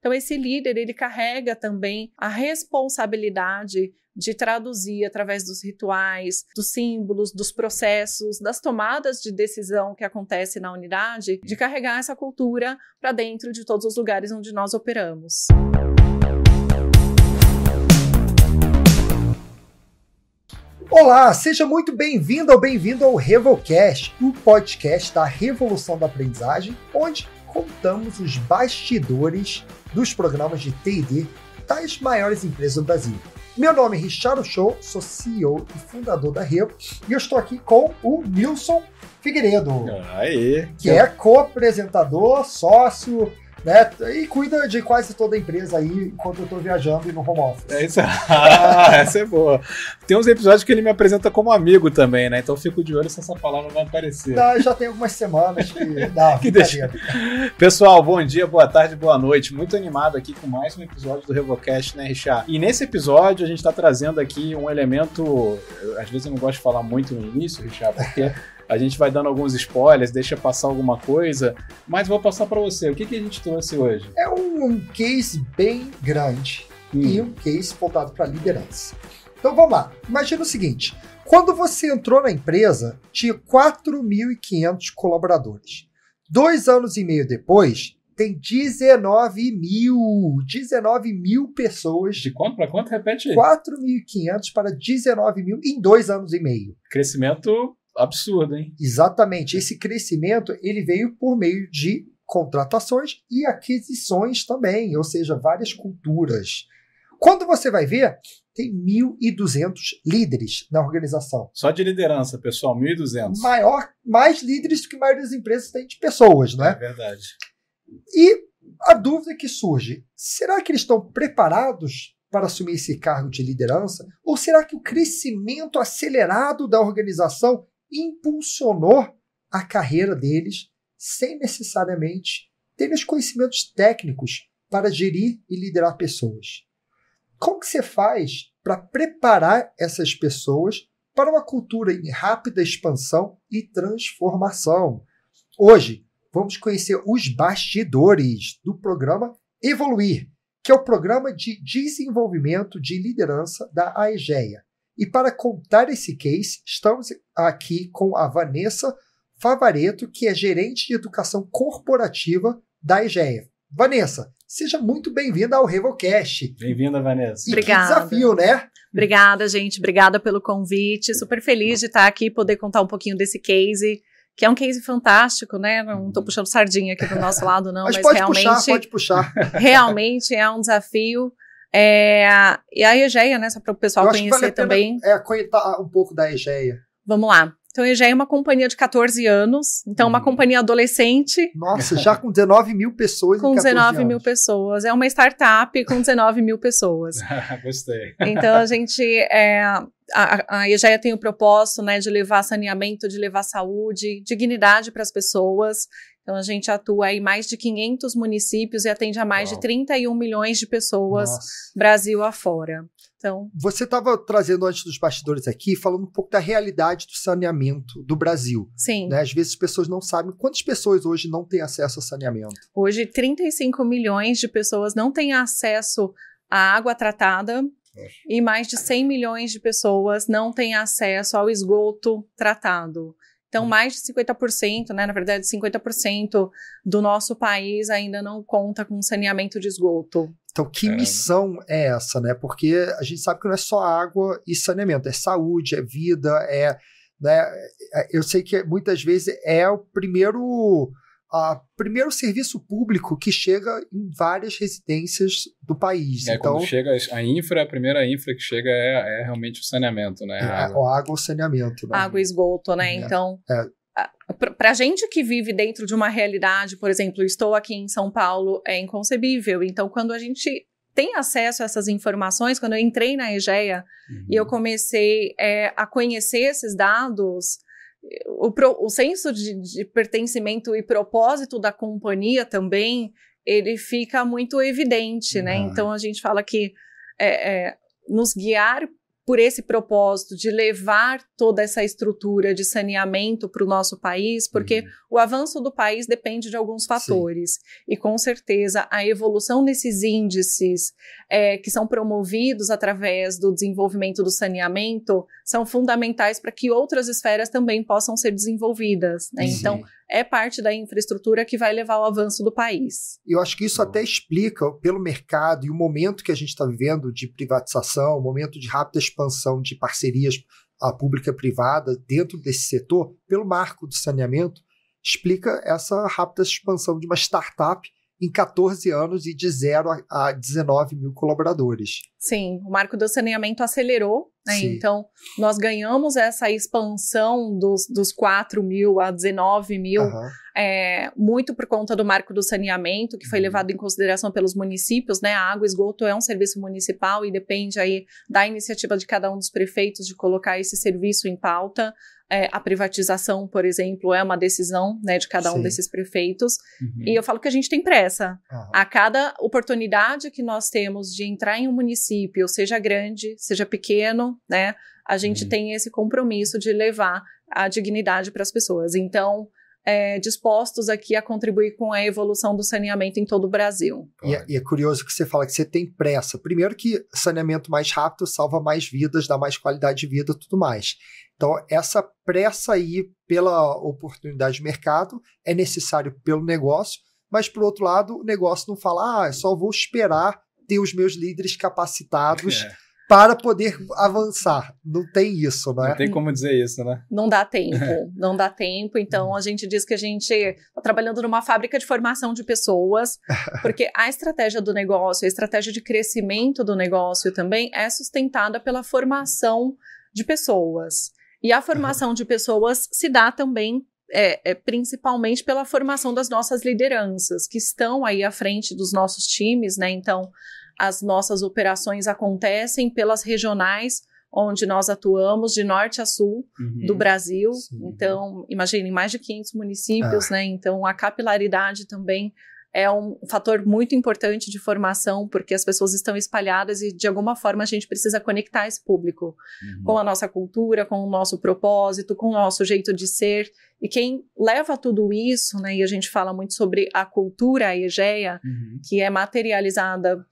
Então, esse líder, ele carrega também a responsabilidade de traduzir através dos rituais, dos símbolos, dos processos, das tomadas de decisão que acontece na unidade, de carregar essa cultura para dentro de todos os lugares onde nós operamos. Olá, seja muito bem-vindo ou bem-vindo ao Revolcast, o podcast da revolução da aprendizagem, onde contamos os bastidores dos programas de T&D das maiores empresas do Brasil. Meu nome é Richard Show, sou CEO e fundador da Revo, e eu estou aqui com o Nilson Figueiredo, que é co-apresentador, sócio, né, e cuida de quase toda a empresa aí enquanto eu estou viajando e no home office. É isso. Essa é boa. Tem uns episódios que ele me apresenta como amigo também, né? Então eu fico de olho se essa palavra vai aparecer. Não, já tem algumas semanas que dá. Que deixa. Pessoal, bom dia, boa tarde, boa noite. Muito animado aqui com mais um episódio do Revolcast, né, Richard? E nesse episódio a gente está trazendo aqui um elemento. Às vezes eu não gosto de falar muito no início, Richard, porque a gente vai dando alguns spoilers, deixa passar alguma coisa, mas vou passar para você. O que a gente trouxe hoje? É um case bem grande e um case voltado para liderança. Então vamos lá. Imagina o seguinte, quando você entrou na empresa, tinha 4.500 colaboradores. 2 anos e meio depois, tem 19 mil pessoas. De quanto para quanto? Repete aí. 4.500 para 19 mil em 2 anos e meio. Crescimento absurdo, hein? Exatamente. Esse crescimento ele veio por meio de contratações e aquisições também, ou seja, várias culturas. Quando você vai ver, tem 1.200 líderes na organização. Só de liderança, pessoal, 1.200. Mais líderes do que a maioria das empresas tem de pessoas, não é? É verdade. E a dúvida que surge, será que eles estão preparados para assumir esse cargo de liderança? Ou será que o crescimento acelerado da organização impulsionou a carreira deles sem necessariamente ter os conhecimentos técnicos para gerir e liderar pessoas? Como que você faz para preparar essas pessoas para uma cultura em rápida expansão e transformação? Hoje, vamos conhecer os bastidores do programa Evoluir, que é o programa de desenvolvimento de liderança da Aegea. E para contar esse case, estamos aqui com a Vanessa Favaretto, que é gerente de educação corporativa da Aegea. Vanessa, seja muito bem-vinda ao Revolcast. Bem-vinda, Vanessa. E Obrigada. Que desafio, né? Obrigada, gente. Obrigada pelo convite. Super feliz de estar aqui e poder contar um pouquinho desse case, que é um case fantástico, né? Não estou puxando sardinha aqui do nosso lado, não, mas realmente... pode puxar. Realmente é um desafio. E a Aegea, né? Só para o pessoal conhecer também. Contar um pouco da Aegea. Vamos lá. Então, a Aegea é uma companhia de 14 anos, então uma companhia adolescente. Nossa, já com 19 mil pessoas com 19 mil pessoas. É uma startup com 19 mil pessoas. Gostei. Então, a gente... A Aegea tem o propósito, né, de levar saneamento, de levar saúde, dignidade para as pessoas. Então, a gente atua em mais de 500 municípios e atende a mais de 31 milhões de pessoas, Brasil afora. Então, você estava trazendo antes dos bastidores aqui, falando um pouco da realidade do saneamento do Brasil. Sim. Né? Às vezes as pessoas não sabem quantas pessoas hoje não têm acesso a saneamento. Hoje, 35 milhões de pessoas não têm acesso à água tratada. E mais de 100 milhões de pessoas não têm acesso ao esgoto tratado. Então, mais de 50%, né, na verdade, 50% do nosso país ainda não conta com saneamento de esgoto. Então, que missão é essa, né? Porque a gente sabe que não é só água e saneamento, é saúde, é vida, né? Eu sei que muitas vezes é o primeiro serviço público que chega em várias residências do país. Então, quando chega a primeira infra que chega é realmente o saneamento, né? A água ou saneamento. Né? Água e esgoto, né? Então, para gente que vive dentro de uma realidade, por exemplo, estou aqui em São Paulo, é inconcebível. Então, quando a gente tem acesso a essas informações, quando eu entrei na Aegea e eu comecei a conhecer esses dados... O senso de pertencimento e propósito da companhia também, ele fica muito evidente, né? Então, a gente fala que nos guiar por esse propósito de levar toda essa estrutura de saneamento para o nosso país, porque o avanço do país depende de alguns fatores. Sim. E, com certeza, a evolução desses índices que são promovidos através do desenvolvimento do saneamento são fundamentais para que outras esferas também possam ser desenvolvidas, né? Então, é parte da infraestrutura que vai levar ao avanço do país. Eu acho que isso até explica, pelo mercado e o momento que a gente está vivendo de privatização, o momento de rápida expansão de parcerias pública-privada dentro desse setor, pelo marco do saneamento, explica essa rápida expansão de uma startup em 14 anos e de 0 a 19 mil colaboradores. Sim, o marco do saneamento acelerou, né? Então, nós ganhamos essa expansão dos 4 mil a 19 mil, muito por conta do marco do saneamento, que foi levado em consideração pelos municípios, né? A água e esgoto é um serviço municipal e depende aí da iniciativa de cada um dos prefeitos de colocar esse serviço em pauta. A privatização, por exemplo, é uma decisão, né, de cada um desses prefeitos. E eu falo que a gente tem pressa. A cada oportunidade que nós temos de entrar em um município, seja grande, seja pequeno, né, a gente tem esse compromisso de levar a dignidade para as pessoas. Então, dispostos aqui a contribuir com a evolução do saneamento em todo o Brasil. E é curioso que você fala que você tem pressa. Primeiro que saneamento mais rápido salva mais vidas, dá mais qualidade de vida e tudo mais. Então, essa pressa aí pela oportunidade de mercado é necessário pelo negócio, mas, por outro lado, o negócio não fala, só vou esperar ter os meus líderes capacitados para poder avançar. Não tem isso, não é? Não tem como dizer isso, né? Não dá tempo, não dá tempo. Então, a gente diz que a gente está trabalhando numa fábrica de formação de pessoas, porque a estratégia do negócio, a estratégia de crescimento do negócio também é sustentada pela formação de pessoas. E a formação de pessoas se dá também, principalmente pela formação das nossas lideranças, que estão aí à frente dos nossos times, né? Então, as nossas operações acontecem pelas regionais, onde nós atuamos de norte a sul do Brasil. Então, imaginem, mais de 500 municípios, né? Então, a capilaridade também é um fator muito importante de formação, porque as pessoas estão espalhadas e, de alguma forma, a gente precisa conectar esse público com a nossa cultura, com o nosso propósito, com o nosso jeito de ser. E quem leva tudo isso, né, e a gente fala muito sobre a cultura EGEA, que é materializada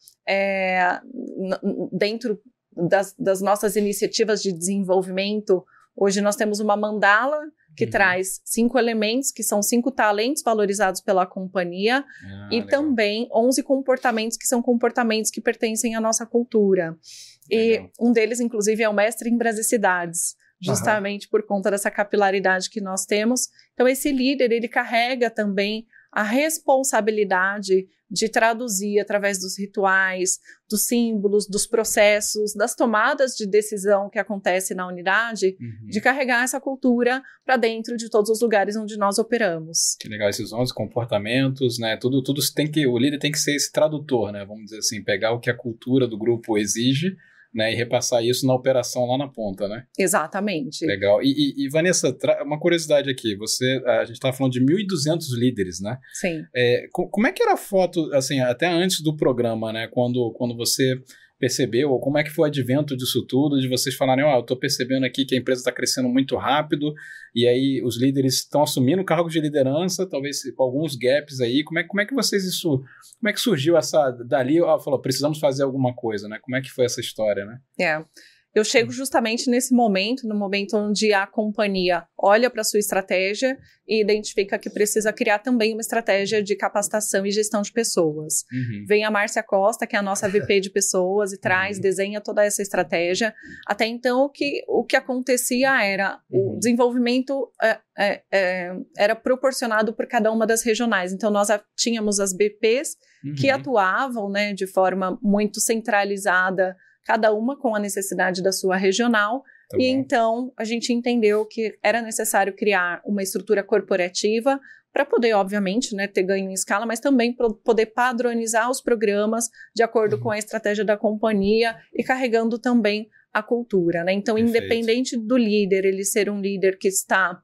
dentro das nossas iniciativas de desenvolvimento. Hoje nós temos uma mandala que traz 5 elementos, que são 5 talentos valorizados pela companhia, e legal. Também 11 comportamentos, que são comportamentos que pertencem à nossa cultura. Legal. E um deles, inclusive, é o mestre em brasicidades, justamente por conta dessa capilaridade que nós temos. Então, esse líder, ele carrega também a responsabilidade de traduzir através dos rituais, dos símbolos, dos processos, das tomadas de decisão que acontece na unidade, de carregar essa cultura para dentro de todos os lugares onde nós operamos. Que legal, esses 11 comportamentos, né? Tudo tem que, o líder tem que ser esse tradutor, né? Vamos dizer assim, pegar o que a cultura do grupo exige, né, e repassar isso na operação lá na ponta, né? Exatamente. Legal. E Vanessa, uma curiosidade aqui, a gente estava falando de 1.200 líderes, né? Sim. Como é que era a foto, assim, até antes do programa, né, quando você percebeu, ou como é que foi o advento disso tudo, de vocês falarem, eu estou percebendo aqui que a empresa está crescendo muito rápido, e aí os líderes estão assumindo cargos de liderança, talvez com alguns gaps aí, como é que vocês como é que surgiu dali, falou, precisamos fazer alguma coisa, né? Como é que foi essa história, né? Eu chego justamente nesse momento, no momento onde a companhia olha para a sua estratégia e identifica que precisa criar também uma estratégia de capacitação e gestão de pessoas. Vem a Márcia Costa, que é a nossa VP de pessoas, e desenha toda essa estratégia. Até então, o que acontecia era o desenvolvimento era proporcionado por cada uma das regionais. Então, nós tínhamos as BPs que atuavam, né, de forma muito centralizada, cada uma com a necessidade da sua regional, e então a gente entendeu que era necessário criar uma estrutura corporativa para poder, obviamente, né, ter ganho em escala, mas também para poder padronizar os programas de acordo com a estratégia da companhia e carregando também a cultura, né? Então, independente do líder, ele ser um líder que está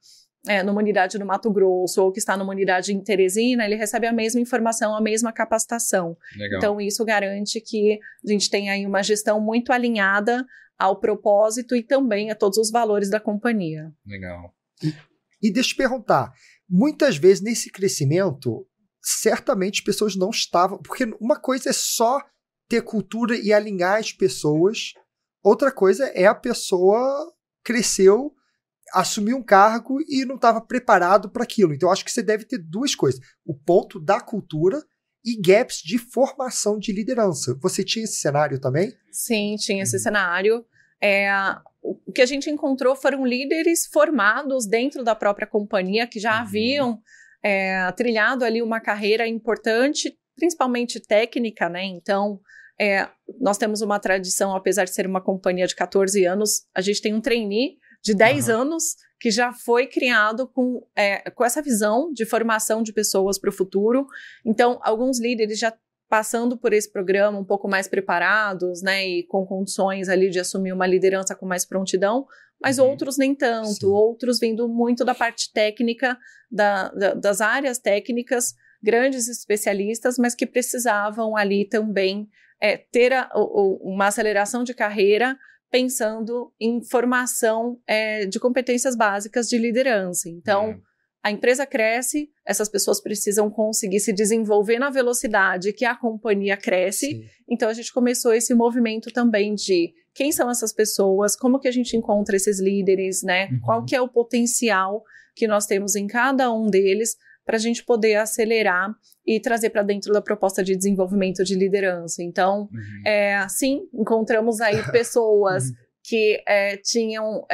numa unidade no Mato Grosso ou que está numa unidade em Teresina, ele recebe a mesma informação, a mesma capacitação. Legal. Então, isso garante que a gente tenha aí uma gestão muito alinhada ao propósito e também a todos os valores da companhia. Legal. E deixa eu te perguntar, muitas vezes nesse crescimento, certamente as pessoas não estavam, porque uma coisa é só ter cultura e alinhar as pessoas, outra coisa é a pessoa cresceu, assumiu um cargo e não estava preparado para aquilo. Então, eu acho que você deve ter duas coisas. O ponto da cultura e gaps de formação de liderança. Você tinha esse cenário também? Sim, tinha esse cenário. O que a gente encontrou foram líderes formados dentro da própria companhia, que já haviam trilhado ali uma carreira importante, principalmente técnica, né? Então, nós temos uma tradição, apesar de ser uma companhia de 14 anos, a gente tem um trainee de 10 anos, que já foi criado com essa visão de formação de pessoas para o futuro. Então, alguns líderes já passando por esse programa um pouco mais preparados, né, e com condições ali de assumir uma liderança com mais prontidão, mas outros nem tanto, Sim. Outros vindo muito da parte técnica, das áreas técnicas, grandes especialistas, mas que precisavam ali também ter uma aceleração de carreira, pensando em formação de competências básicas de liderança. Então, a empresa cresce, essas pessoas precisam conseguir se desenvolver na velocidade que a companhia cresce. Sim. Então, a gente começou esse movimento também de quem são essas pessoas, como que a gente encontra esses líderes, né? Qual que é o potencial que nós temos em cada um deles para a gente poder acelerar e trazer para dentro da proposta de desenvolvimento de liderança. Então, sim, encontramos aí pessoas que tinham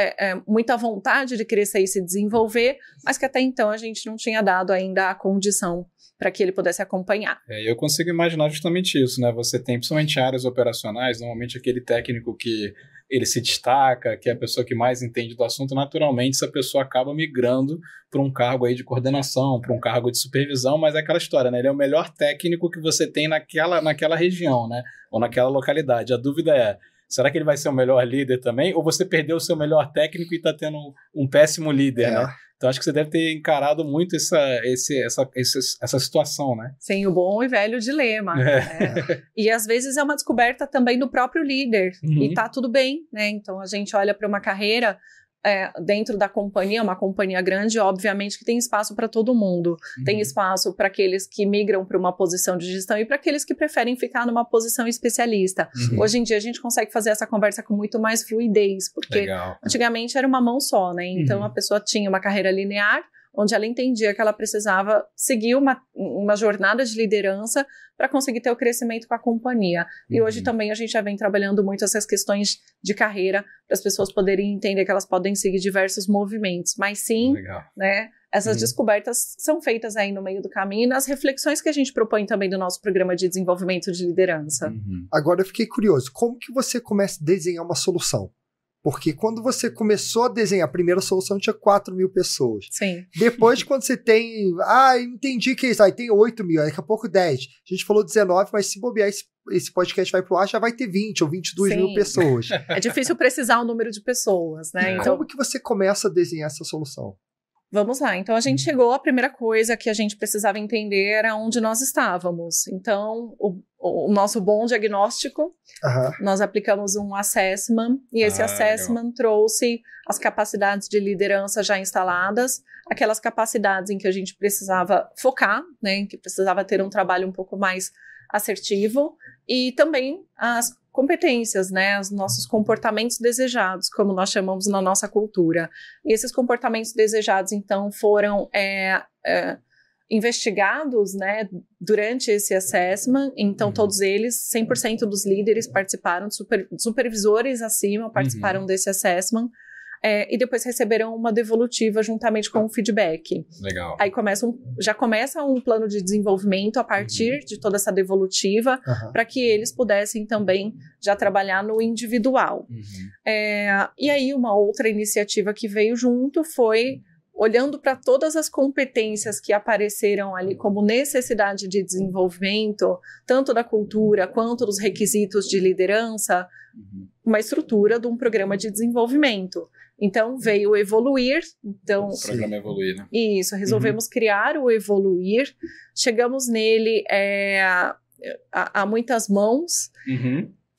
muita vontade de crescer e se desenvolver, mas que até então a gente não tinha dado ainda a condição para que ele pudesse acompanhar. Eu consigo imaginar justamente isso, né? Você tem, principalmente áreas operacionais, normalmente aquele técnico que ele se destaca, que é a pessoa que mais entende do assunto, naturalmente essa pessoa acaba migrando para um cargo aí de coordenação, para um cargo de supervisão, mas é aquela história, né? Ele é o melhor técnico que você tem naquela região, né? Ou naquela localidade. A dúvida é, será que ele vai ser o melhor líder também? Ou você perdeu o seu melhor técnico e está tendo um péssimo líder, né? Então, acho que você deve ter encarado muito essa situação, né? Sim, o bom e velho dilema. E, às vezes, é uma descoberta também do próprio líder. E tá tudo bem, né? Então, a gente olha para uma carreira dentro da companhia, uma companhia grande, obviamente que tem espaço para todo mundo. Tem espaço para aqueles que migram para uma posição de gestão e para aqueles que preferem ficar numa posição especialista. Hoje em dia a gente consegue fazer essa conversa com muito mais fluidez, porque antigamente era uma mão só, né? Então a pessoa tinha uma carreira linear, onde ela entendia que ela precisava seguir uma jornada de liderança para conseguir ter o crescimento com a companhia. E hoje também a gente já vem trabalhando muito essas questões de carreira, para as pessoas poderem entender que elas podem seguir diversos movimentos. Mas sim, né, essas descobertas são feitas aí no meio do caminho, e nas reflexões que a gente propõe também do nosso programa de desenvolvimento de liderança. Agora eu fiquei curioso, como que você começa a desenhar uma solução? Porque quando você começou a desenhar a primeira solução, tinha 4.000 pessoas. Sim. Depois, quando você tem... entendi que é isso. Aí tem 8.000, daqui a pouco 10. A gente falou 19, mas se bobear esse podcast vai pro ar, já vai ter 20 ou 22.000 pessoas. É difícil precisar o número de pessoas, né? Então, como que você começa a desenhar essa solução? Vamos lá, então a gente chegou, a primeira coisa que a gente precisava entender era onde nós estávamos. Então, o nosso bom diagnóstico, nós aplicamos um assessment, e esse assessment trouxe as capacidades de liderança já instaladas, aquelas capacidades em que a gente precisava focar, né, em que precisava ter um trabalho um pouco mais assertivo, e também as competências, né, os nossos comportamentos desejados, como nós chamamos na nossa cultura. E esses comportamentos desejados, então, foram investigados, né, durante esse assessment. Então, todos eles, 100% dos líderes participaram, supervisores acima participaram desse assessment, e depois receberam uma devolutiva juntamente com o feedback. Legal. Aí já começa um plano de desenvolvimento a partir de toda essa devolutiva, para que eles pudessem também já trabalhar no individual. E aí uma outra iniciativa que veio junto foi, olhando para todas as competências que apareceram ali como necessidade de desenvolvimento, tanto da cultura quanto dos requisitos de liderança, uma estrutura de um programa de desenvolvimento. Então, veio o Evoluir. Então, o programa Evoluir, né? Isso, resolvemos criar o Evoluir. Chegamos nele a muitas mãos,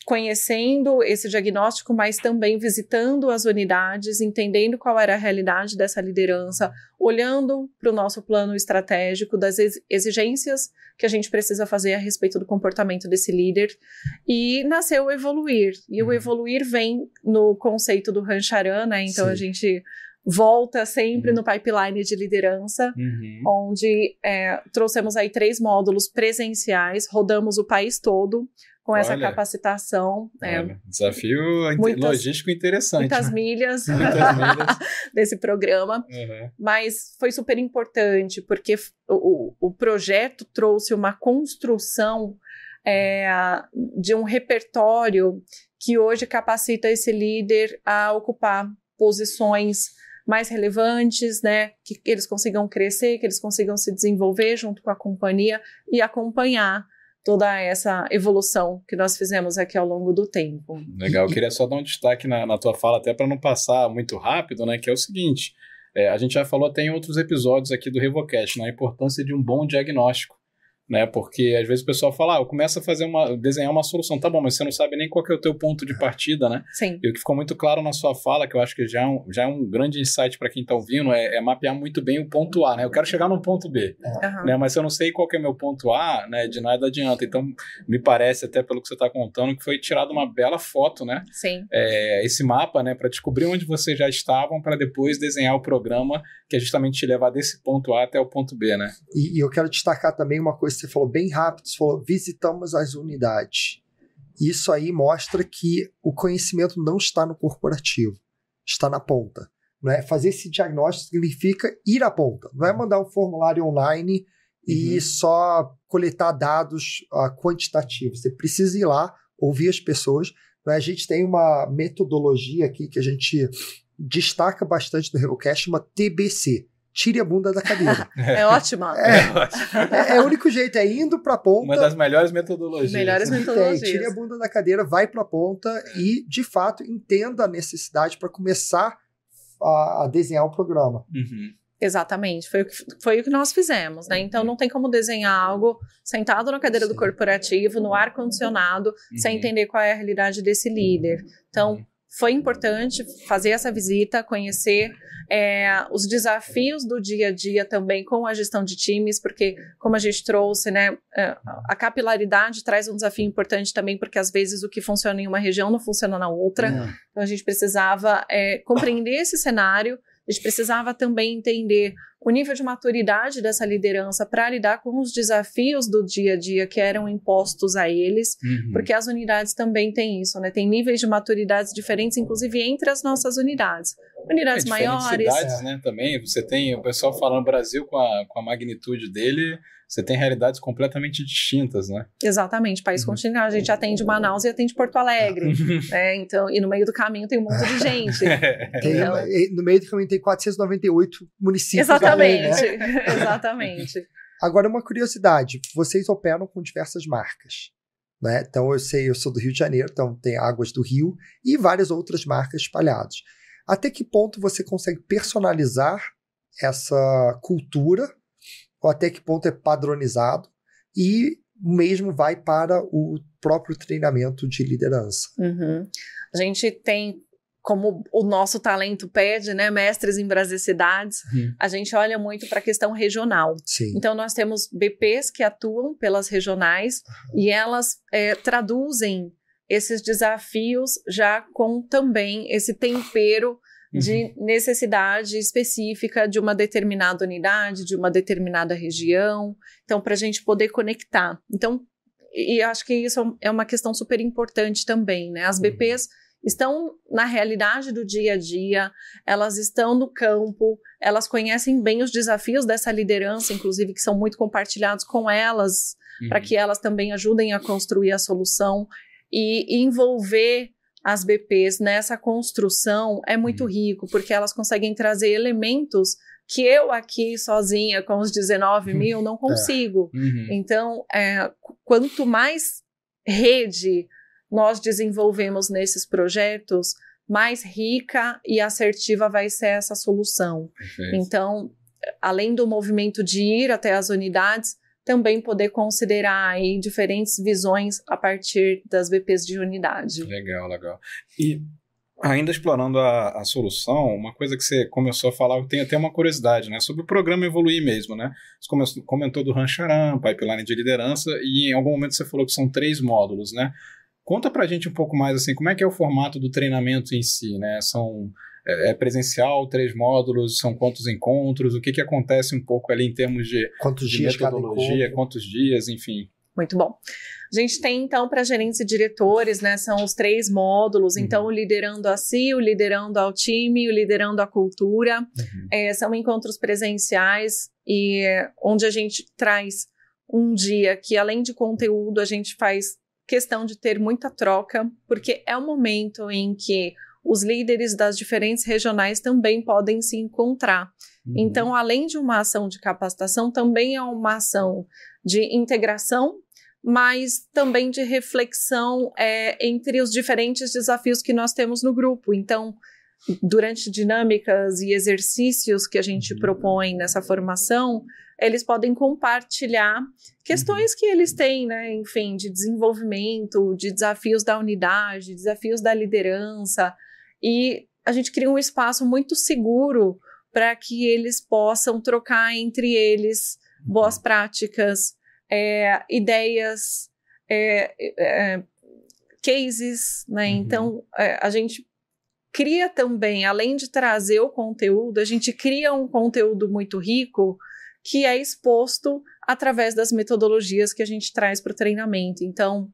conhecendo esse diagnóstico, mas também visitando as unidades, entendendo qual era a realidade dessa liderança, olhando para o nosso plano estratégico das exigências que a gente precisa fazer a respeito do comportamento desse líder, e nasceu o Evoluir. E o Evoluir vem no conceito do Rancharan, né? Então, a gente volta sempre no pipeline de liderança, onde trouxemos aí 3 módulos presenciais, rodamos o país todo com essa capacitação. Desafio logístico interessante. Muitas milhas desse programa, mas foi super importante, porque o projeto trouxe uma construção de um repertório que hoje capacita esse líder a ocupar posições mais relevantes, né, que eles consigam crescer, que eles consigam se desenvolver junto com a companhia e acompanhar toda essa evolução que nós fizemos aqui ao longo do tempo. Legal, eu queria só dar um destaque na tua fala, até para não passar muito rápido, né, que é o seguinte, a gente já falou até em outros episódios aqui do RevoCast, né, a importância de um bom diagnóstico, né, porque às vezes o pessoal fala, eu começo a desenhar uma solução, tá bom, mas você não sabe nem qual que é o teu ponto de partida, né? Sim. E o que ficou muito claro na sua fala, que eu acho que já é um grande insight para quem está ouvindo, é mapear muito bem o ponto A, né? Eu quero chegar no ponto B, né? Mas se eu não sei qual que é meu ponto A, né, de nada adianta. Então, me parece, até pelo que você está contando, que foi tirada uma bela foto, né? Sim. Esse mapa, né, para descobrir onde vocês já estavam, para depois desenhar o programa que é justamente te levar desse ponto A até o ponto B, né? E eu quero destacar também uma coisa que você falou bem rápido, você falou, visitamos as unidades. Isso aí mostra que o conhecimento não está no corporativo, está na ponta. Não é? Fazer esse diagnóstico significa ir à ponta, não é mandar um formulário online e só coletar dados quantitativos. Você precisa ir lá, ouvir as pessoas. Não é? A gente tem uma metodologia aqui que a gente destaca bastante no RevoCast, uma TBC. Tire a bunda da cadeira. É ótima. É o único jeito, é indo pra ponta. Uma das melhores metodologias. Tire a bunda da cadeira, vai pra ponta e, de fato, entenda a necessidade para começar a desenhar o programa. Exatamente, foi o que nós fizemos, né? Então não tem como desenhar algo sentado na cadeira do corporativo, no ar-condicionado, sem entender qual é a realidade desse líder. Então, foi importante fazer essa visita, conhecer os desafios do dia a dia também com a gestão de times, porque, como a gente trouxe, né, a capilaridade traz um desafio importante também, porque às vezes o que funciona em uma região não funciona na outra. Então a gente precisava compreender esse cenário, a gente precisava também entender o nível de maturidade dessa liderança para lidar com os desafios do dia a dia que eram impostos a eles, porque as unidades também têm isso, né? Tem níveis de maturidades diferentes, inclusive entre as nossas unidades. Unidades maiores. Cidades, né, também. Você tem o pessoal falando Brasil com a magnitude dele, você tem realidades completamente distintas, né? Exatamente, país continental. A gente atende Manaus e atende Porto Alegre. Então, e no meio do caminho tem um monte de gente. No meio do caminho tem 498 municípios. Exatamente, além, né? Exatamente. Agora, uma curiosidade, vocês operam com diversas marcas, né? Então, eu sou do Rio de Janeiro, então tem Águas do Rio e várias outras marcas espalhadas. Até que ponto você consegue personalizar essa cultura, ou até que ponto é padronizado, e mesmo vai para o próprio treinamento de liderança? A gente tem, como o nosso talento pede, né, mestres em brasilidades, a gente olha muito para a questão regional. Sim. Então, nós temos BPs que atuam pelas regionais e elas traduzem esses desafios já com também esse tempero de necessidade específica de uma determinada unidade, de uma determinada região, então para a gente poder conectar. Então, e acho que isso é uma questão super importante também, né? As BPs estão na realidade do dia a dia, elas estão no campo, elas conhecem bem os desafios dessa liderança, inclusive que são muito compartilhados com elas, para que elas também ajudem a construir a solução, e envolver as BPs nessa construção é muito rico, porque elas conseguem trazer elementos que eu aqui sozinha com os 19 mil não consigo. Então, quanto mais rede nós desenvolvemos nesses projetos, mais rica e assertiva vai ser essa solução. Perfeito. Então, além do movimento de ir até as unidades, também poder considerar aí diferentes visões a partir das VPs de unidade. Legal, legal. E ainda explorando a solução, uma coisa que você começou a falar, eu tenho até uma curiosidade, né, sobre o programa Evoluir mesmo, né? Você comentou do Rancharam, Pipeline de Liderança, e em algum momento você falou que são 3 módulos, né? Conta pra gente um pouco mais, assim, como é que é o formato do treinamento em si, né? É presencial, 3 módulos, são quantos encontros, o que acontece um pouco ali em termos de metodologia, quantos dias, enfim. Muito bom. A gente tem, então, para gerentes e diretores, né, são os 3 módulos, então, o liderando a si, o liderando ao time, o liderando a cultura, são encontros presenciais e onde a gente traz um dia que, além de conteúdo, a gente faz questão de ter muita troca, porque é o momento em que os líderes das diferentes regionais também podem se encontrar. Então, além de uma ação de capacitação, também é uma ação de integração, mas também de reflexão entre os diferentes desafios que nós temos no grupo. Então, durante dinâmicas e exercícios que a gente propõe nessa formação, eles podem compartilhar questões que eles têm, né, enfim, de desenvolvimento, de desafios da unidade, desafios da liderança, e a gente cria um espaço muito seguro para que eles possam trocar entre eles boas práticas, ideias, cases, né? Então, a gente cria também, além de trazer o conteúdo, a gente cria um conteúdo muito rico que é exposto através das metodologias que a gente traz para o treinamento. Então,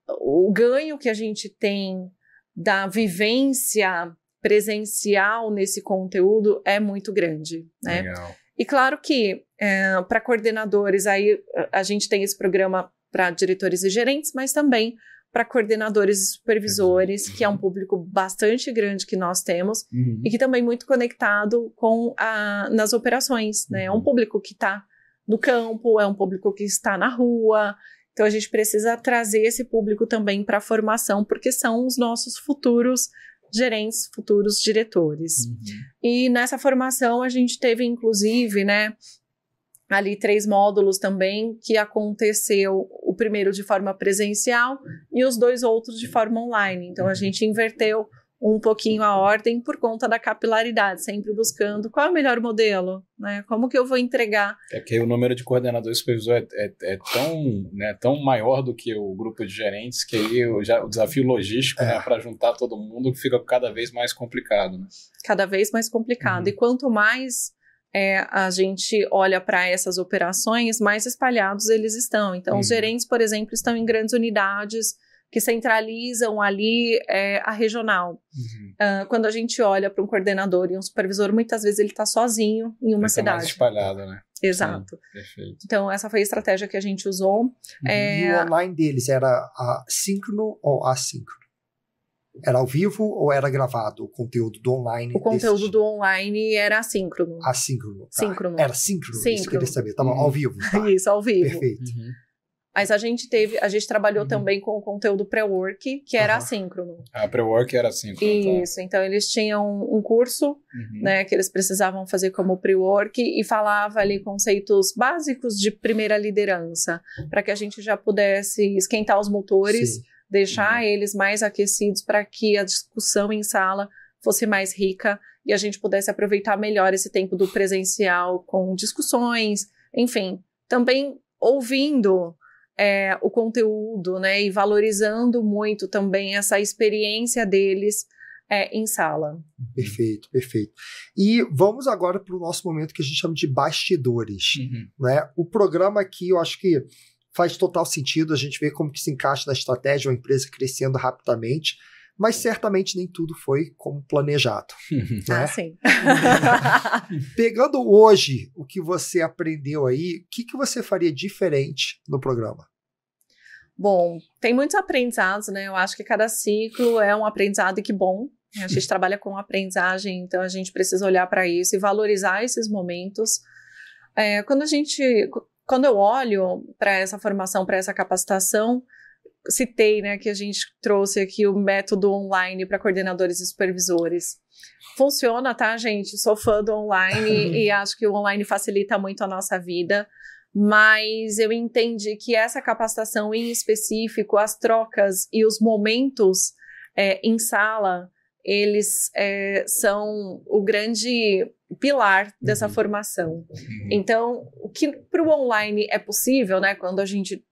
o ganho que a gente tem da vivência presencial nesse conteúdo é muito grande, né? Legal. E claro que para coordenadores, aí a gente tem esse programa para diretores e gerentes, mas também para coordenadores e supervisores, que é um público bastante grande que nós temos, e que também muito conectado nas operações, né? É um público que está no campo, é um público que está na rua, então a gente precisa trazer esse público também para a formação, porque são os nossos futuros gerentes, futuros diretores. E nessa formação a gente teve, inclusive, né, ali 3 módulos também, que aconteceu o primeiro de forma presencial e os 2 outros de forma online. Então a gente inverteu um pouquinho a ordem por conta da capilaridade, sempre buscando qual é o melhor modelo, né? Como que eu vou entregar? É que o número de coordenadores e supervisores é tão maior do que o grupo de gerentes, que aí o desafio logístico, né, para juntar todo mundo fica cada vez mais complicado, né? Cada vez mais complicado. E quanto mais a gente olha para essas operações, mais espalhados eles estão. Então, os gerentes, por exemplo, estão em grandes unidades que centralizam ali a regional. Quando a gente olha para um coordenador e um supervisor, muitas vezes ele está sozinho em uma cidade. Mais espalhado, né? Exato. Sim, perfeito. Então, essa foi a estratégia que a gente usou. E o online deles era síncrono ou assíncrono? Era ao vivo ou era gravado o conteúdo do online? O conteúdo do online era assíncrono. Assíncrono. Tá. Síncrono. Era síncrono. Isso que eu queria saber. Estava ao vivo. Tá. Isso, ao vivo. Perfeito. Mas a gente trabalhou também com o conteúdo pré-work, que era assíncrono. Pré-work era assíncrono. Isso, então eles tinham um curso, né, que eles precisavam fazer como pre-work e falava ali conceitos básicos de primeira liderança, para que a gente já pudesse esquentar os motores, deixar eles mais aquecidos para que a discussão em sala fosse mais rica e a gente pudesse aproveitar melhor esse tempo do presencial com discussões, enfim, também ouvindo o conteúdo, né, e valorizando muito também essa experiência deles em sala. Perfeito, perfeito. E vamos agora para o nosso momento que a gente chama de bastidores. Né? O programa aqui, eu acho que faz total sentido, a gente vê como que se encaixa na estratégia, uma empresa crescendo rapidamente, mas certamente nem tudo foi como planejado. Né? Sim. Pegando hoje o que você aprendeu aí, o que você faria diferente no programa? Bom, tem muitos aprendizados, né? Eu acho que cada ciclo é um aprendizado e que bom. A gente trabalha com aprendizagem, então a gente precisa olhar para isso e valorizar esses momentos. Quando eu olho para essa formação, para essa capacitação, citei, né, que a gente trouxe aqui o método online para coordenadores e supervisores. Funciona, tá, gente? Sou fã do online e acho que o online facilita muito a nossa vida, mas eu entendi que essa capacitação em específico, as trocas e os momentos em sala, eles são o grande pilar dessa formação. Então, o que para o online é possível, né, quando a gente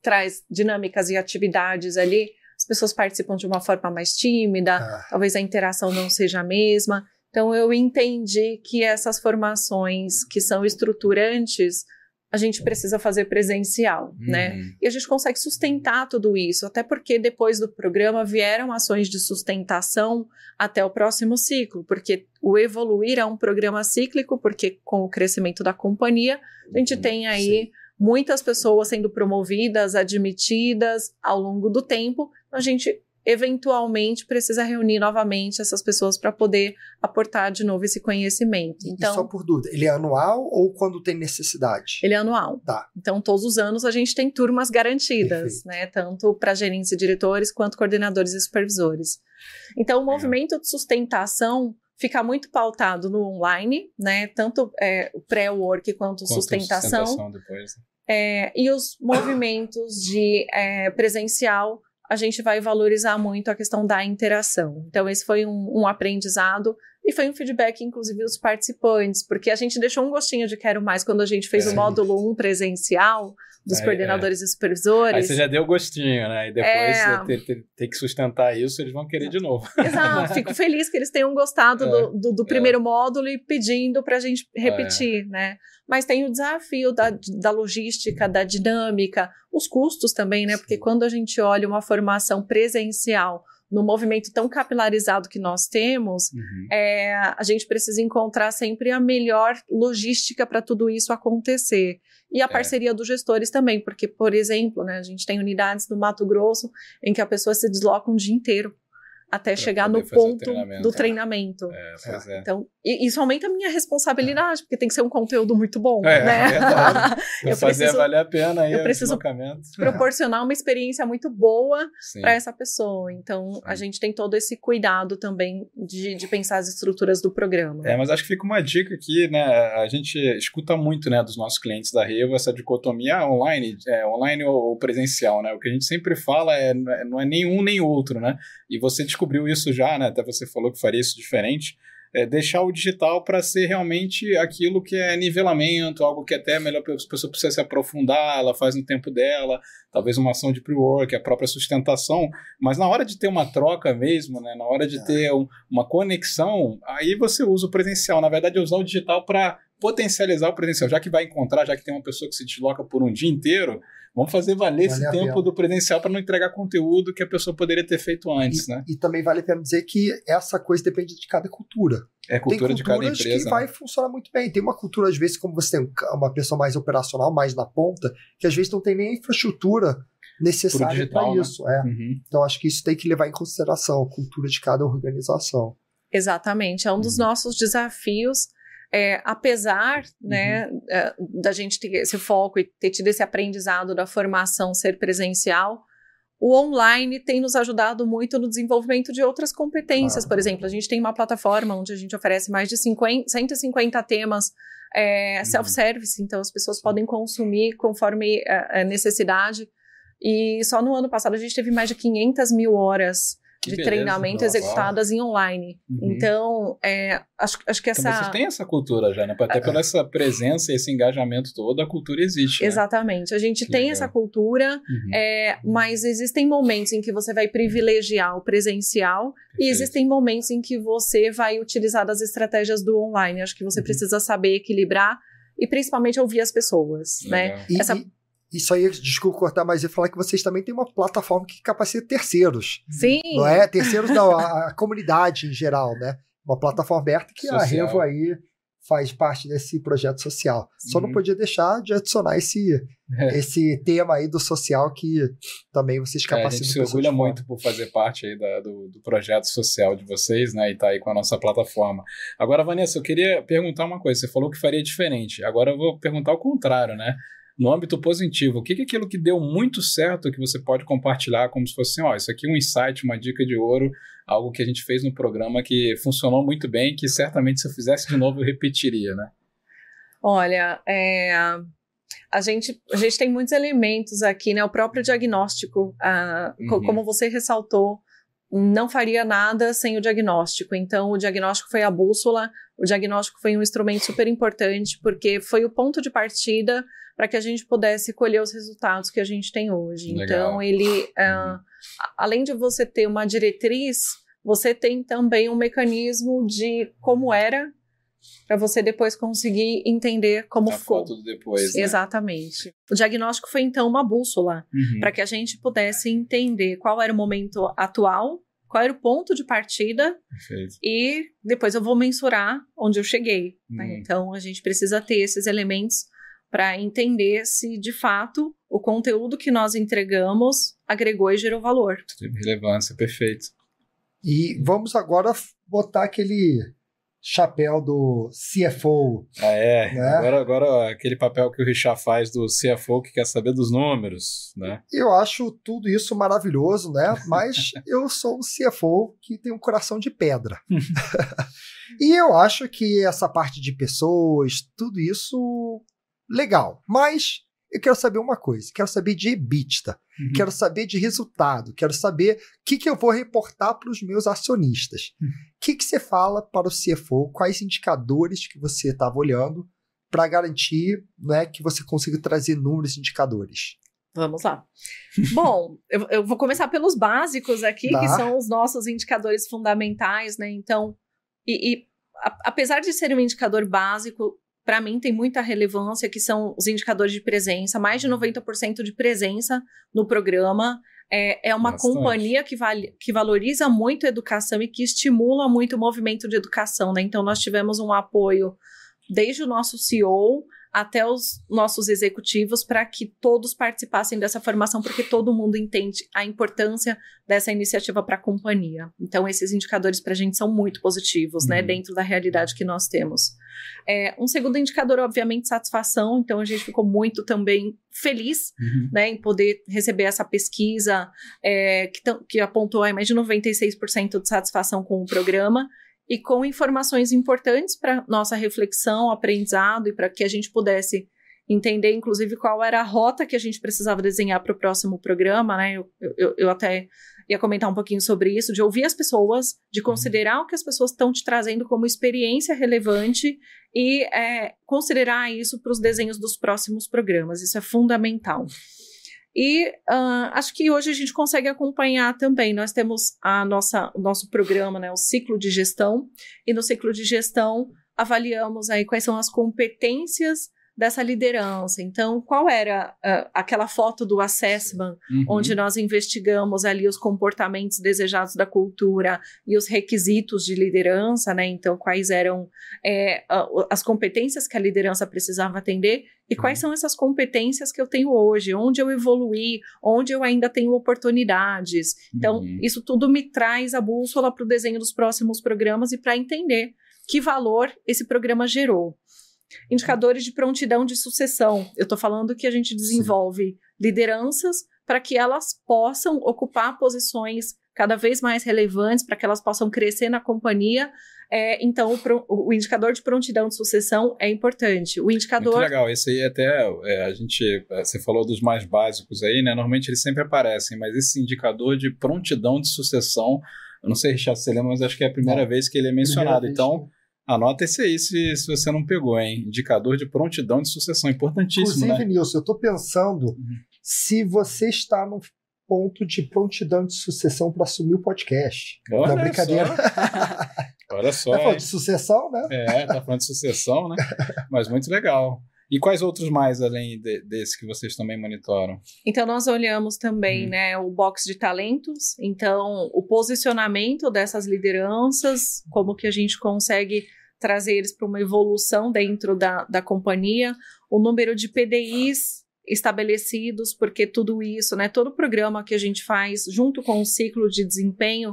traz dinâmicas e atividades ali, as pessoas participam de uma forma mais tímida, talvez a interação não seja a mesma. Então, eu entendi que essas formações que são estruturantes, a gente precisa fazer presencial, né? E a gente consegue sustentar tudo isso, até porque depois do programa vieram ações de sustentação até o próximo ciclo, porque o Evoluir é um programa cíclico, porque com o crescimento da companhia, a gente tem aí muitas pessoas sendo promovidas, admitidas ao longo do tempo, a gente eventualmente precisa reunir novamente essas pessoas para poder aportar de novo esse conhecimento. Então, e só por dúvida, ele é anual ou quando tem necessidade? Ele é anual. Tá. Então, todos os anos a gente tem turmas garantidas, né? Tanto para gerentes e diretores quanto coordenadores e supervisores. Então, o movimento de sustentação fica muito pautado no online, né? Tanto o pré-work quanto sustentação depois. E os movimentos de presencial, a gente vai valorizar muito a questão da interação. Então, esse foi um aprendizado e foi um feedback, inclusive, dos participantes, porque a gente deixou um gostinho de quero mais quando a gente fez o módulo 1 presencial dos coordenadores e supervisores. Aí você já deu gostinho, né? E depois ter que sustentar isso, eles vão querer de novo. Exato, fico feliz que eles tenham gostado do primeiro módulo e pedindo para a gente repetir, né? Mas tem o desafio da logística, da dinâmica, os custos também, né? Porque quando a gente olha uma formação presencial no movimento tão capilarizado que nós temos, a gente precisa encontrar sempre a melhor logística para tudo isso acontecer. E a parceria dos gestores também, porque, por exemplo, né, a gente tem unidades no Mato Grosso em que a pessoa se desloca um dia inteiro até chegar no ponto do treinamento. Então, isso aumenta a minha responsabilidade, porque tem que ser um conteúdo muito bom, né? Eu preciso valer a pena aí, eu preciso proporcionar uma experiência muito boa para essa pessoa. Então, a gente tem todo esse cuidado também de pensar as estruturas do programa. Mas acho que fica uma dica aqui, né? A gente escuta muito, né, dos nossos clientes da Revo essa dicotomia online ou presencial, né? O que a gente sempre fala não é nenhum nem outro, né? E você descobriu isso já, né? Até você falou que faria isso diferente. Deixar o digital para ser realmente aquilo que é nivelamento, algo que até melhor a pessoa precisa se aprofundar, ela faz no tempo dela, talvez uma ação de pre-work, a própria sustentação, mas na hora de ter uma troca mesmo, né? Na hora de ter uma conexão, aí você usa o presencial. Na verdade, é usar o digital para potencializar o presencial, já que vai encontrar, já que tem uma pessoa que se desloca por um dia inteiro, vamos fazer valer esse tempo do presencial para não entregar conteúdo que a pessoa poderia ter feito antes, né? E também vale a pena dizer que essa coisa depende de cada cultura. É cultura de cada empresa. Tem culturas que vai funcionar muito bem. Tem uma cultura, às vezes, como você tem uma pessoa mais operacional, mais na ponta, que às vezes não tem nem a infraestrutura necessária para isso. Então, acho que isso tem que levar em consideração a cultura de cada organização. Exatamente. É um dos nossos desafios. Apesar, né, da gente ter esse foco e ter tido esse aprendizado da formação ser presencial, o online tem nos ajudado muito no desenvolvimento de outras competências. Por exemplo, a gente tem uma plataforma onde a gente oferece mais de 150 temas self-service, então as pessoas podem consumir conforme a necessidade. E só no ano passado a gente teve mais de 500 mil horas de treinamento executadas em online. Então, acho que essa... Então vocês têm essa cultura já, né? Até pela essa presença e esse engajamento todo, a cultura existe, né? Exatamente. A gente tem essa cultura, mas existem momentos em que você vai privilegiar o presencial e existem momentos em que você vai utilizar das estratégias do online. Acho que você precisa saber equilibrar e principalmente ouvir as pessoas, né? Isso aí, desculpa cortar, mas eu ia falar que vocês também têm uma plataforma que capacita terceiros. Sim. Não é? Terceiros não, a comunidade em geral, né? Uma plataforma aberta que social. A Revo aí faz parte desse projeto social. Só não podia deixar de adicionar esse tema aí do social que também vocês capacitam. A gente se orgulha muito por fazer parte aí do projeto social de vocês, né? E tá aí com a nossa plataforma. Agora, Vanessa, eu queria perguntar uma coisa. Você falou que faria diferente. Agora eu vou perguntar o contrário, né? no âmbito positivo, o que é aquilo que deu muito certo que você pode compartilhar como se fosse assim, isso aqui é um insight, uma dica de ouro, algo que a gente fez no programa que funcionou muito bem, que certamente se eu fizesse de novo eu repetiria, né? Olha, a gente tem muitos elementos aqui, né? O próprio diagnóstico, como você ressaltou, não faria nada sem o diagnóstico. Então, o diagnóstico foi a bússola, o diagnóstico foi um instrumento super importante, porque foi o ponto de partida para que a gente pudesse colher os resultados que a gente tem hoje. Legal. Então, além de você ter uma diretriz, você tem também um mecanismo de como era, para você depois conseguir entender como ficou. Foto do depois, né? Exatamente. O diagnóstico foi, então, uma bússola, para que a gente pudesse entender qual era o momento atual, qual era o ponto de partida. Perfeito. E depois eu vou mensurar onde eu cheguei. Né? Então, a gente precisa ter esses elementos para entender se, de fato, o conteúdo que nós entregamos agregou e gerou valor. Relevância, perfeito. E vamos agora botar aquele chapéu do CFO. Né? Agora aquele papel que o Richard faz do CFO que quer saber dos números, né? Eu acho tudo isso maravilhoso, né? Mas eu sou um CFO que tem um coração de pedra. E eu acho que essa parte de pessoas, tudo isso, legal. Mas eu quero saber uma coisa, quero saber de EBITDA, quero saber de resultado, quero saber o que eu vou reportar para os meus acionistas. O que você fala para o CFO, quais indicadores que você estava olhando para garantir, né, que você consiga trazer números e indicadores? Vamos lá. Bom, eu vou começar pelos básicos aqui, que são os nossos indicadores fundamentais, né? Então, apesar de ser um indicador básico, para mim tem muita relevância, que são os indicadores de presença, mais de 90% de presença no programa. É uma Bastante. Companhia que valoriza muito a educação e que estimula muito o movimento de educação, né? Então, nós tivemos um apoio desde o nosso CEO até os nossos executivos para que todos participassem dessa formação, porque todo mundo entende a importância dessa iniciativa para a companhia. Então, esses indicadores para a gente são muito positivos, né, dentro da realidade que nós temos. Um segundo indicador, obviamente, satisfação. Então, a gente ficou muito também feliz, né, em poder receber essa pesquisa que apontou aí mais de 96% de satisfação com o programa, e com informações importantes para nossa reflexão, aprendizado, e para que a gente pudesse entender, inclusive, qual era a rota que a gente precisava desenhar para o próximo programa, né? Eu até ia comentar um pouquinho sobre isso, de ouvir as pessoas, de considerar o que as pessoas estão te trazendo como experiência relevante e considerar isso para os desenhos dos próximos programas. Isso é fundamental. E acho que hoje a gente consegue acompanhar também. Nós temos o nosso programa, né, o ciclo de gestão, e no ciclo de gestão avaliamos aí quais são as competências dessa liderança. Então, qual era aquela foto do assessment, onde nós investigamos ali os comportamentos desejados da cultura e os requisitos de liderança, né? Então, quais eram as competências que a liderança precisava atender e quais são essas competências que eu tenho hoje, onde eu evoluí, onde eu ainda tenho oportunidades. Então, isso tudo me traz a bússola para o desenho dos próximos programas e para entender que valor esse programa gerou. Indicadores de prontidão de sucessão. Eu estou falando que a gente desenvolve lideranças para que elas possam ocupar posições cada vez mais relevantes, para que elas possam crescer na companhia. Então, o indicador de prontidão de sucessão é importante. O indicador... Muito legal. Esse aí até, você falou dos mais básicos aí, né? Normalmente eles sempre aparecem, mas esse indicador de prontidão de sucessão, eu não sei, Richard, se você lembra, mas acho que é a primeira vez que ele é mencionado. Então, anota esse aí se você não pegou, hein? Indicador de prontidão de sucessão, importantíssimo, inclusive, né? Nilson, eu estou pensando se você está no ponto de prontidão de sucessão para assumir o podcast. Olha, não, brincadeira. Olha só. Tá falando de sucessão, né? Tá falando de sucessão, né? Mas muito legal. E quais outros mais, além desse, que vocês também monitoram? Então, nós olhamos também, né, o box de talentos. Então, o posicionamento dessas lideranças, como que a gente consegue trazer eles para uma evolução dentro da companhia. O número de PDIs estabelecidos, porque tudo isso, né, todo programa que a gente faz junto com o ciclo de desempenho,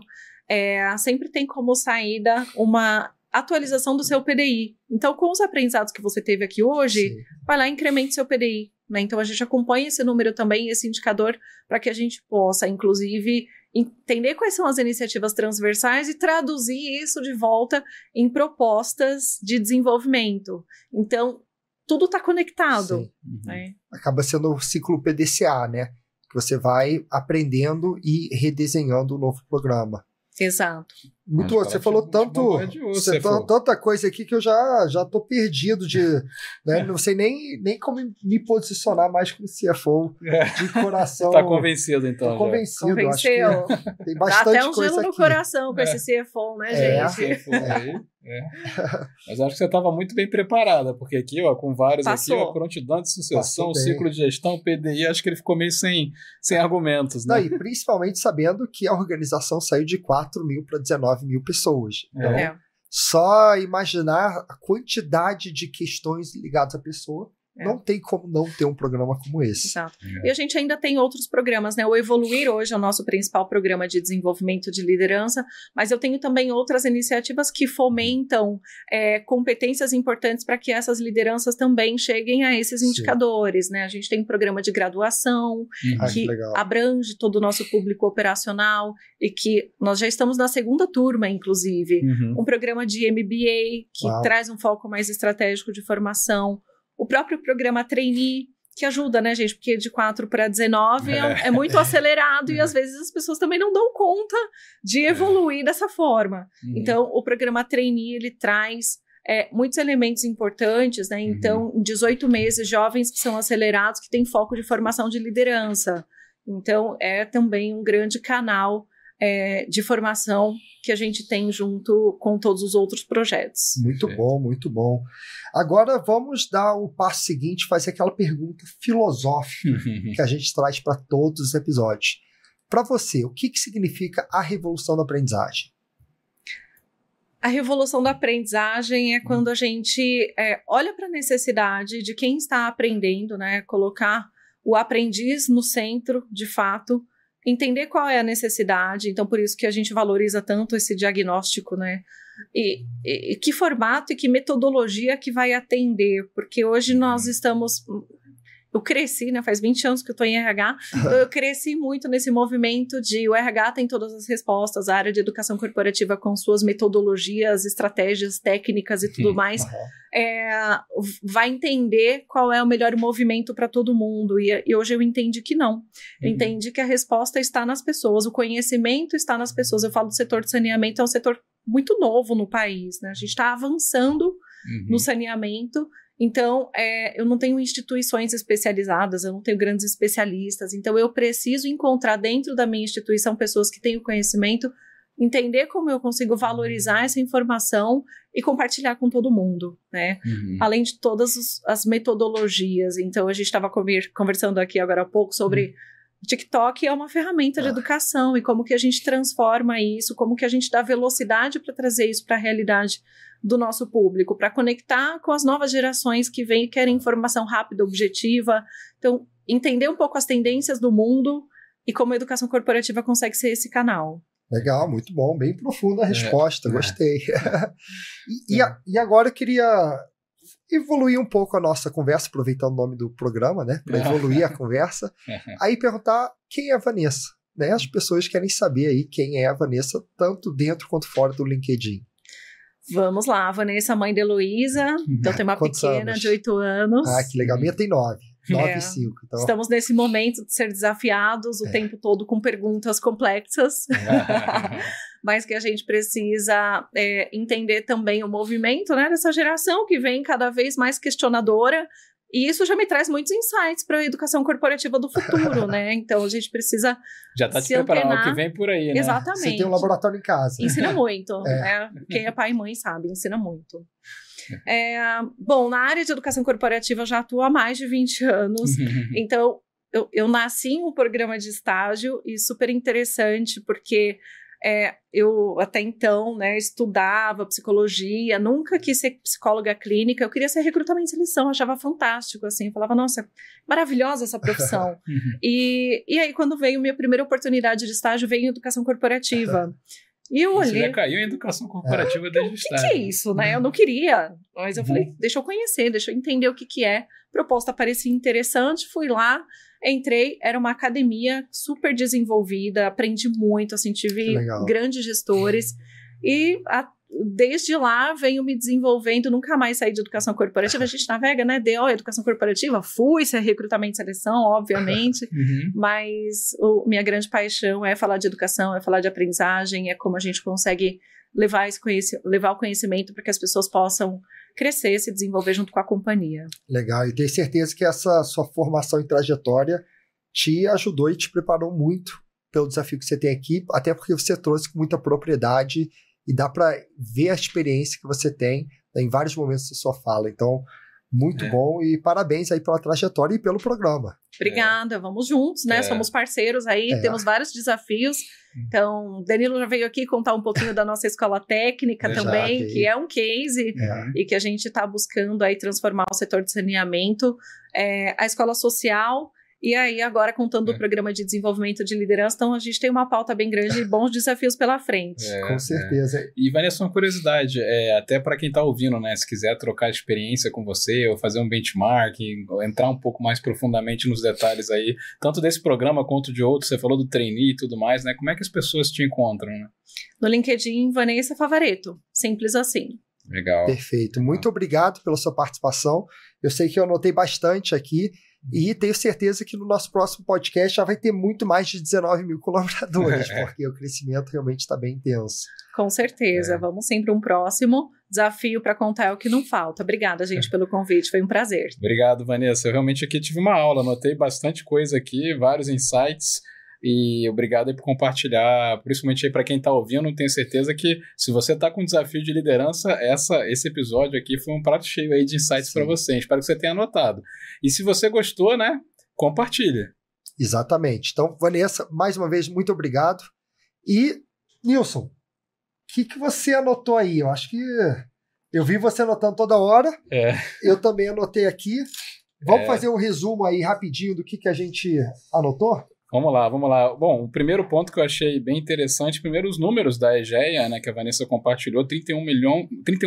sempre tem como saída uma atualização do seu PDI. Então, com os aprendizados que você teve aqui hoje, vai lá e incremente seu PDI. né? Então, a gente acompanha esse número também, esse indicador, para que a gente possa, inclusive, entender quais são as iniciativas transversais e traduzir isso de volta em propostas de desenvolvimento. Então, tudo está conectado. Né? Acaba sendo o ciclo PDCA, né? Que você vai aprendendo e redesenhando o novo programa. Exato. Muito, você falou tanta coisa aqui que eu já tô perdido né, não sei nem como me posicionar mais como CFO de coração. Tá convencido, então. Tô convencido. Convenceu. Acho que tem bastante coisa aqui. Dá até um gelo no coração com esse CFO, né, gente? CFO aí. Mas acho que você estava muito bem preparada, porque aqui, ó, com vários aqui, ó, prontidão de sucessão, ciclo de gestão, PDI, acho que ele ficou meio sem argumentos, né? Não, e principalmente sabendo que a organização saiu de 4 mil para 19 mil pessoas. Então, só imaginar a quantidade de questões ligadas à pessoa, não tem como não ter um programa como esse. Exato. E a gente ainda tem outros programas, né? O Evoluir hoje é o nosso principal programa de desenvolvimento de liderança, mas eu tenho também outras iniciativas que fomentam competências importantes para que essas lideranças também cheguem a esses indicadores, né? A gente tem um programa de graduação que abrange todo o nosso público operacional e que nós já estamos na segunda turma, inclusive. Um programa de MBA que traz um foco mais estratégico de formação. O próprio programa Trainee, que ajuda, né, gente? Porque de 4 para 19 é muito acelerado e às vezes as pessoas também não dão conta de evoluir dessa forma. Então, o programa Trainee, ele traz muitos elementos importantes, né? Então, em 18 meses, jovens que são acelerados, que têm foco de formação de liderança. Então, é também um grande canal de formação que a gente tem junto com todos os outros projetos. Muito bom, muito bom. Agora vamos dar o passo seguinte, fazer aquela pergunta filosófica que a gente traz para todos os episódios. Para você, o que significa a revolução da aprendizagem? A revolução da aprendizagem é quando a gente olha para a necessidade de quem está aprendendo, né? Colocar o aprendiz no centro, de fato, entender qual é a necessidade, então por isso que a gente valoriza tanto esse diagnóstico, né? E que formato e que metodologia que vai atender, porque hoje nós estamos... Eu cresci, né? Faz 20 anos que eu estou em RH, então eu cresci muito nesse movimento de o RH tem todas as respostas, a área de educação corporativa com suas metodologias, estratégias, técnicas e tudo mais, vai entender qual é o melhor movimento para todo mundo, e hoje eu entendi que não. Eu entendi que a resposta está nas pessoas, o conhecimento está nas pessoas. Eu falo do setor de saneamento, é um setor muito novo no país, né? A gente está avançando no saneamento. Então, eu não tenho instituições especializadas, eu não tenho grandes especialistas, então eu preciso encontrar dentro da minha instituição pessoas que têm o conhecimento, entender como eu consigo valorizar essa informação e compartilhar com todo mundo, né? Além de todas as metodologias. Então, a gente estava conversando aqui agora há pouco sobre TikTok é uma ferramenta de educação e como que a gente transforma isso, como que a gente dá velocidade para trazer isso para a realidade do nosso público, para conectar com as novas gerações que vêm e querem informação rápida, objetiva. Então, entender um pouco as tendências do mundo e como a educação corporativa consegue ser esse canal. Legal, muito bom, bem profunda a resposta, gostei. E agora eu queria evoluir um pouco a nossa conversa, aproveitando o nome do programa, né, para evoluir a conversa, aí perguntar quem é a Vanessa, né? As pessoas querem saber aí quem é a Vanessa, tanto dentro quanto fora do LinkedIn. Vamos lá, a Vanessa, mãe de Heloísa, então tem uma pequena de 8 anos. Ah, que legal, minha tem 9 e 5. Então... Estamos nesse momento de ser desafiados o tempo todo com perguntas complexas, mas que a gente precisa entender também o movimento, né, dessa geração que vem cada vez mais questionadora. E isso já me traz muitos insights para a educação corporativa do futuro, né? Então, a gente precisa já está te preparando o que vem por aí, né? Exatamente. Você tem um laboratório em casa. Ensina muito. Né? Quem é pai e mãe sabe, ensina muito. Bom, na área de educação corporativa eu já atuo há mais de 20 anos. Então, eu nasci em um programa de estágio e super interessante, porque... eu até então, né, estudava psicologia, nunca quis ser psicóloga clínica, eu queria ser recrutamento e seleção, achava fantástico, assim, falava, nossa, maravilhosa essa profissão. E aí, quando veio minha primeira oportunidade de estágio, veio em educação corporativa. E eu olhei... Você já caiu em educação corporativa desde o estágio. O que é isso, né? Eu não queria, mas eu falei, deixa eu conhecer, deixa eu entender o que é, proposta parecia interessante, fui lá, entrei, era uma academia super desenvolvida, aprendi muito, assim, tive grandes gestores e desde lá venho me desenvolvendo, nunca mais saí de educação corporativa. A gente navega, né? DO, educação corporativa, fui ser recrutamento e seleção, obviamente, mas minha grande paixão é falar de educação, é falar de aprendizagem, é como a gente consegue levar o conhecimento para que as pessoas possam crescer, se desenvolver junto com a companhia. Legal, e tenho certeza que essa sua formação e trajetória te ajudou e te preparou muito pelo desafio que você tem aqui, até porque você trouxe com muita propriedade e dá para ver a experiência que você tem em vários momentos da sua fala. Então, muito bom e parabéns aí pela trajetória e pelo programa. Obrigada, vamos juntos, né? Somos parceiros aí, temos vários desafios. Então, Danilo já veio aqui contar um pouquinho da nossa escola técnica também, que é um case e que a gente está buscando aí transformar o setor de saneamento. A escola social. E aí, agora, contando do programa de desenvolvimento de liderança, então a gente tem uma pauta bem grande e bons desafios pela frente. Com certeza. E, Vanessa, uma curiosidade, até para quem está ouvindo, né, se quiser trocar experiência com você, ou fazer um benchmarking, ou entrar um pouco mais profundamente nos detalhes aí, tanto desse programa quanto de outros, você falou do trainee e tudo mais, né, como é que as pessoas te encontram, né? No LinkedIn, Vanessa Favaretto, simples assim. Legal. Perfeito. Muito obrigado pela sua participação. Eu sei que eu anotei bastante aqui. E tenho certeza que no nosso próximo podcast já vai ter muito mais de 19 mil colaboradores, porque o crescimento realmente está bem intenso. Com certeza. Vamos sempre um próximo desafio para contar é o que não falta. Obrigada, gente, pelo convite. Foi um prazer. Obrigado, Vanessa. Eu realmente aqui tive uma aula, anotei bastante coisa aqui, vários insights. E obrigado aí por compartilhar, principalmente aí para quem está ouvindo. Tenho certeza que se você está com um desafio de liderança, esse episódio aqui foi um prato cheio aí de insights para você. Espero que você tenha anotado. E se você gostou, né, compartilha. Exatamente. Então, Vanessa, mais uma vez, muito obrigado. E, Nilson, o que você anotou aí? Eu acho que eu vi você anotando toda hora. Eu também anotei aqui. Vamos fazer um resumo aí rapidinho do que a gente anotou? Vamos lá. Bom, o primeiro ponto que eu achei bem interessante, primeiro os números da EGEA, né, que a Vanessa compartilhou, 31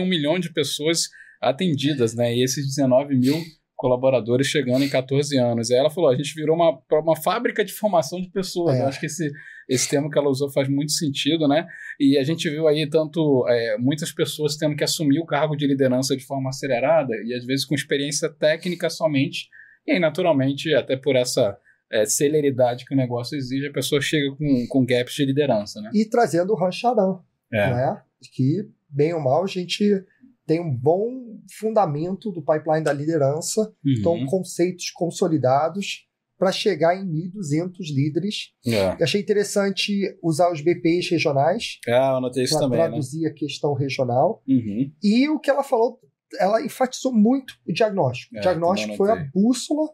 milhões de pessoas atendidas, né, e esses 19 mil colaboradores chegando em 14 anos. E aí ela falou, a gente virou uma fábrica de formação de pessoas. Eu acho que esse termo que ela usou faz muito sentido, né? E a gente viu aí muitas pessoas tendo que assumir o cargo de liderança de forma acelerada e às vezes com experiência técnica somente. E aí, naturalmente, até por essa celeridade que o negócio exige, a pessoa chega com gaps de liderança, né? E trazendo o Rancharan, né? Que, bem ou mal, a gente tem um bom fundamento do pipeline da liderança, então conceitos consolidados para chegar em 1.200 líderes. Eu achei interessante usar os BPs regionais eu anotei isso também, para traduzir a questão regional. E o que ela falou, ela enfatizou muito o diagnóstico. O diagnóstico foi a bússola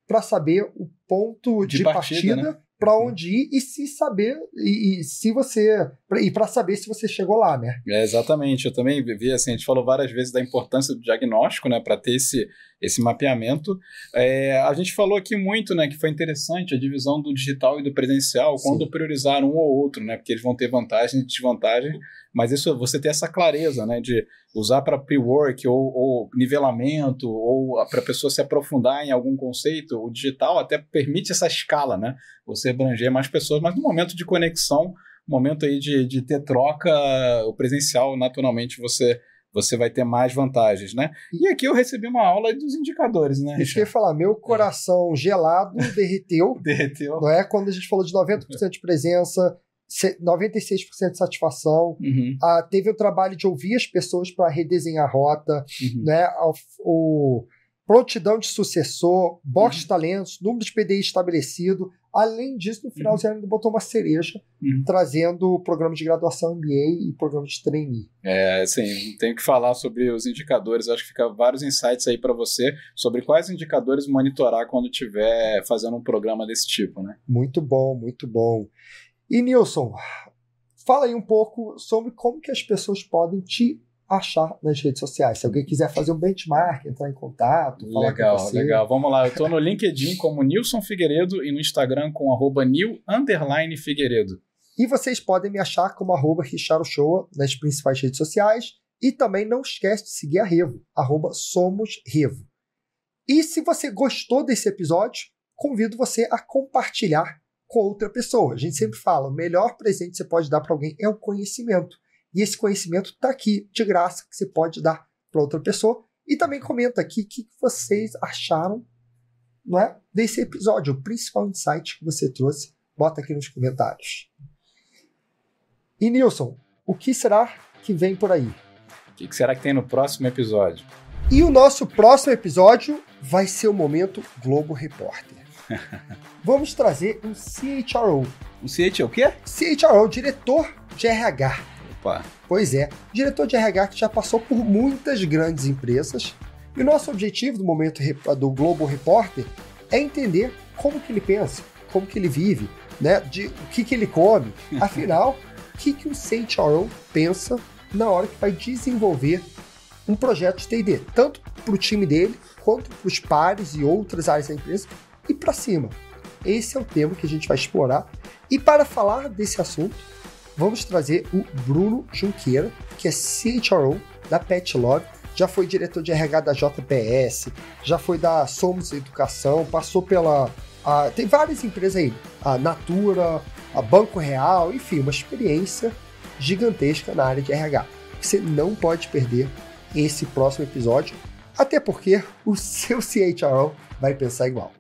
para saber o ponto de partida né? Para onde ir e se saber e para saber se você chegou lá, né? Exatamente. Eu também vi assim, a gente falou várias vezes da importância do diagnóstico, né, para ter esse mapeamento. A gente falou aqui muito, né, que foi interessante a divisão do digital e do presencial quando priorizar um ou outro, né, porque eles vão ter vantagens e desvantagens, mas isso você ter essa clareza, né, de usar para pre-work ou nivelamento ou para a pessoa se aprofundar em algum conceito. O digital até permite essa escala, né, você abranger mais pessoas, mas no momento de conexão, momento aí de ter troca, o presencial, naturalmente, você vai ter mais vantagens, né? E aqui eu recebi uma aula dos indicadores, né, Richard? Isso que eu ia falar, meu coração gelado derreteu. Não é? Quando a gente falou de 90% de presença, 96% de satisfação, teve o trabalho de ouvir as pessoas para redesenhar a rota, né? O prontidão de sucessor, box de talentos, número de PDI estabelecido. Além disso, no final, você ainda botou uma cereja, trazendo o programa de graduação MBA e programa de trainee. Assim, tenho que falar sobre os indicadores. Acho que fica vários insights aí para você sobre quais indicadores monitorar quando estiver fazendo um programa desse tipo, né? Muito bom, muito bom. E, Nilson, fala aí um pouco sobre como que as pessoas podem te achar nas redes sociais. Se alguém quiser fazer um benchmark, entrar em contato, falar com você. Legal. Vamos lá. Eu estou no LinkedIn como Nilson Figueiredo e no Instagram com @nil_Figueiredo. E vocês podem me achar como @RichardoShoa nas principais redes sociais. E também não esquece de seguir a Revo, @SomosRevo. E se você gostou desse episódio, convido você a compartilhar com outra pessoa. A gente sempre fala, o melhor presente que você pode dar para alguém é o conhecimento. E esse conhecimento está aqui, de graça, que você pode dar para outra pessoa. E também comenta aqui o que vocês acharam, não é, desse episódio, o principal insight que você trouxe. Bota aqui nos comentários. E Nilson, o que será que vem por aí? O que será que tem no próximo episódio? E o nosso próximo episódio vai ser o Momento Globo Repórter. Vamos trazer um CHRO. Um CHRO o quê? CHRO, diretor de RH. Opa. Pois é, diretor de RH que já passou por muitas grandes empresas. E o nosso objetivo do Momento do Globo Repórter é entender como que ele pensa, como que ele vive, né? O que ele come. Afinal, o que o CHRO pensa na hora que vai desenvolver um projeto de T&D, tanto para o time dele, quanto para os pares e outras áreas da empresa, e para cima. Esse é o tema que a gente vai explorar. E para falar desse assunto, vamos trazer o Bruno Junqueira, que é CHRO da Pet Love, já foi diretor de RH da JPS, já foi da Somos Educação, passou pela... tem várias empresas aí, a Natura, a Banco Real, enfim, uma experiência gigantesca na área de RH. Você não pode perder esse próximo episódio, até porque o seu CHRO vai pensar igual.